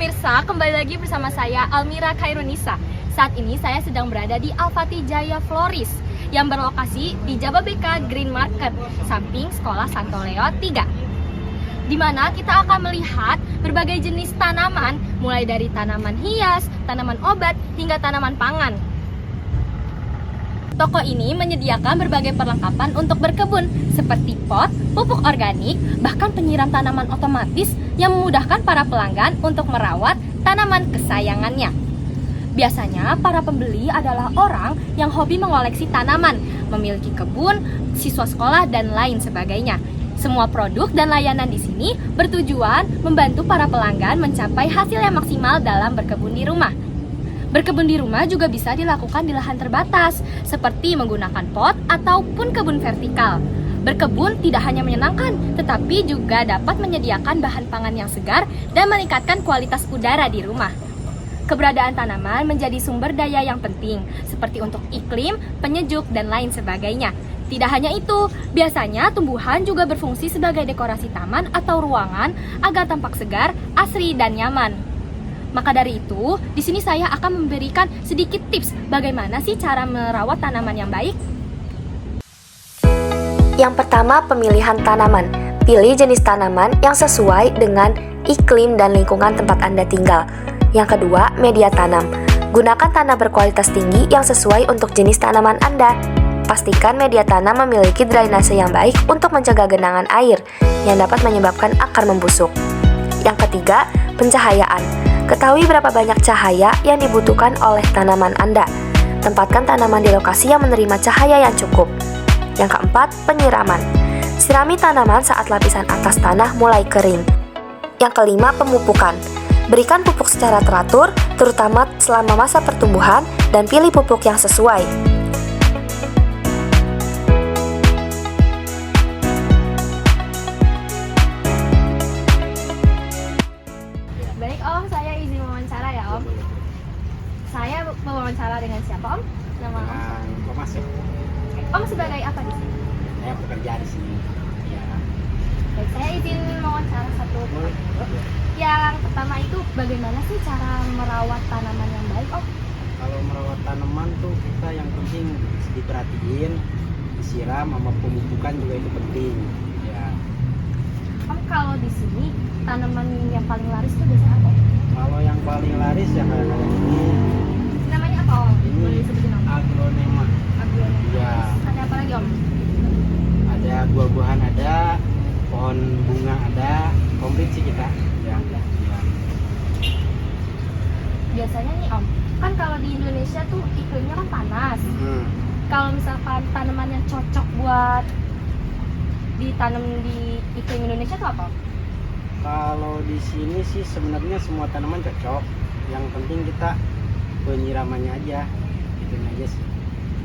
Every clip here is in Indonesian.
pemirsa, kembali lagi bersama saya Almira Khairunisa. Saat ini saya sedang berada di Alfati Jaya Florist yang berlokasi di Jababeka Green Market, samping Sekolah Santo Leo 3. Di mana kita akan melihat berbagai jenis tanaman, mulai dari tanaman hias, tanaman obat, hingga tanaman pangan. Toko ini menyediakan berbagai perlengkapan untuk berkebun, seperti pot, pupuk organik, bahkan penyiram tanaman otomatis yang memudahkan para pelanggan untuk merawat tanaman kesayangannya. Biasanya para pembeli adalah orang yang hobi mengoleksi tanaman, memiliki kebun, siswa sekolah, dan lain sebagainya. Semua produk dan layanan di sini bertujuan membantu para pelanggan mencapai hasil yang maksimal dalam berkebun di rumah. Berkebun di rumah juga bisa dilakukan di lahan terbatas, seperti menggunakan pot ataupun kebun vertikal. Berkebun tidak hanya menyenangkan, tetapi juga dapat menyediakan bahan pangan yang segar dan meningkatkan kualitas udara di rumah. Keberadaan tanaman menjadi sumber daya yang penting, seperti untuk iklim, penyejuk, dan lain sebagainya. Tidak hanya itu, biasanya tumbuhan juga berfungsi sebagai dekorasi taman atau ruangan agar tampak segar, asri, dan nyaman. Maka dari itu, di sini saya akan memberikan sedikit tips bagaimana sih cara merawat tanaman yang baik. Yang pertama, pemilihan tanaman. Pilih jenis tanaman yang sesuai dengan iklim dan lingkungan tempat Anda tinggal. Yang kedua, media tanam. Gunakan tanah berkualitas tinggi yang sesuai untuk jenis tanaman Anda. Pastikan media tanam memiliki drainase yang baik untuk mencegah genangan air yang dapat menyebabkan akar membusuk. Yang ketiga, pencahayaan. Ketahui berapa banyak cahaya yang dibutuhkan oleh tanaman Anda. Tempatkan tanaman di lokasi yang menerima cahaya yang cukup. Yang keempat, penyiraman. Sirami tanaman saat lapisan atas tanah mulai kering. Yang kelima, pemupukan. Berikan pupuk secara teratur, terutama selama masa pertumbuhan, dan pilih pupuk yang sesuai. Baik Om, saya izin wawancara ya Om. Saya wawancara dengan siapa Om? Nama Om? Om Asep. Om sebagai apa di sini? Saya bekerja di sini. Ya. Baik, saya izin wawancara satu. Yang pertama itu bagaimana sih cara merawat tanaman yang baik Om? Kalau merawat tanaman tuh kita yang penting diperhatiin, disiram sama pemupukan juga itu penting. Ya. Om, kalau di sini tanaman yang paling laris itu biasanya apa Om? Kalau yang paling laris ya kayak ini. Namanya apa Om? Ini Boleh disebutin Om? aglonema. Aglonema. Ya. Ada apa lagi Om? Ada buah-buahan ada, pohon bunga ada, komplit sih kita. Ya. Ya. Biasanya nih Om, kan kalau di Indonesia tuh iklimnya kan panas. Kalau misalkan tanaman yang cocok buat ditanam di iklim Indonesia tuh apa? Kalau di sini sih sebenarnya semua tanaman cocok. Yang penting kita penyiramannya aja. Itu aja sih.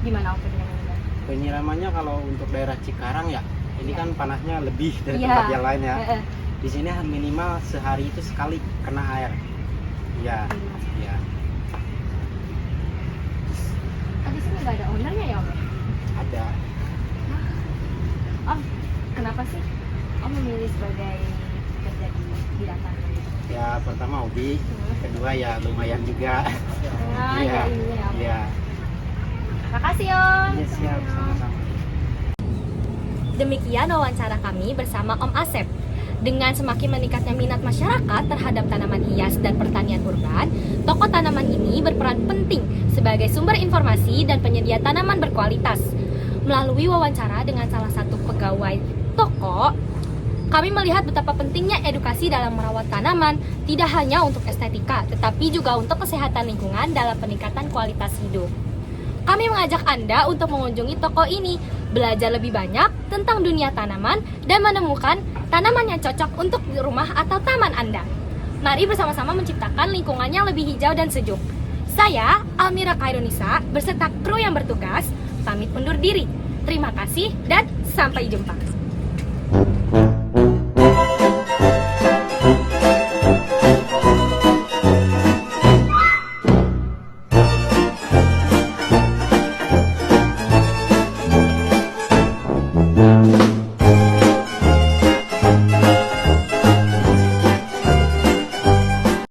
Gimana Om penyiramannya? Penyiramannya kalau untuk daerah Cikarang ya, ini kan panasnya lebih dari Iya. tempat yang lain ya. Heeh. Di sini minimal sehari itu sekali kena air. Ya, ya. Kan di sini nggak ada ownernya ya Om? Ada. Om, kenapa sih Om memilih sebagai kerja di bidang tanaman gitu? Ya pertama hobi, kedua ya lumayan juga. Nah, Iya. ya ini ya Om. Iya. Makasih Om. Iya siap, sama-sama. Demikian wawancara kami bersama Om Asep. Dengan semakin meningkatnya minat masyarakat terhadap tanaman hias dan pertanian urban, toko tanaman ini berperan penting sebagai sumber informasi dan penyedia tanaman berkualitas. Melalui wawancara dengan salah satu pegawai toko, kami melihat betapa pentingnya edukasi dalam merawat tanaman, tidak hanya untuk estetika, tetapi juga untuk kesehatan lingkungan dalam peningkatan kualitas hidup. Kami mengajak Anda untuk mengunjungi toko ini, belajar lebih banyak tentang dunia tanaman, dan menemukan tanaman yang cocok untuk rumah atau taman Anda. Mari bersama-sama menciptakan lingkungan yang lebih hijau dan sejuk. Saya, Almira Khairunisa, beserta kru yang bertugas, pamit undur diri. Terima kasih dan sampai jumpa.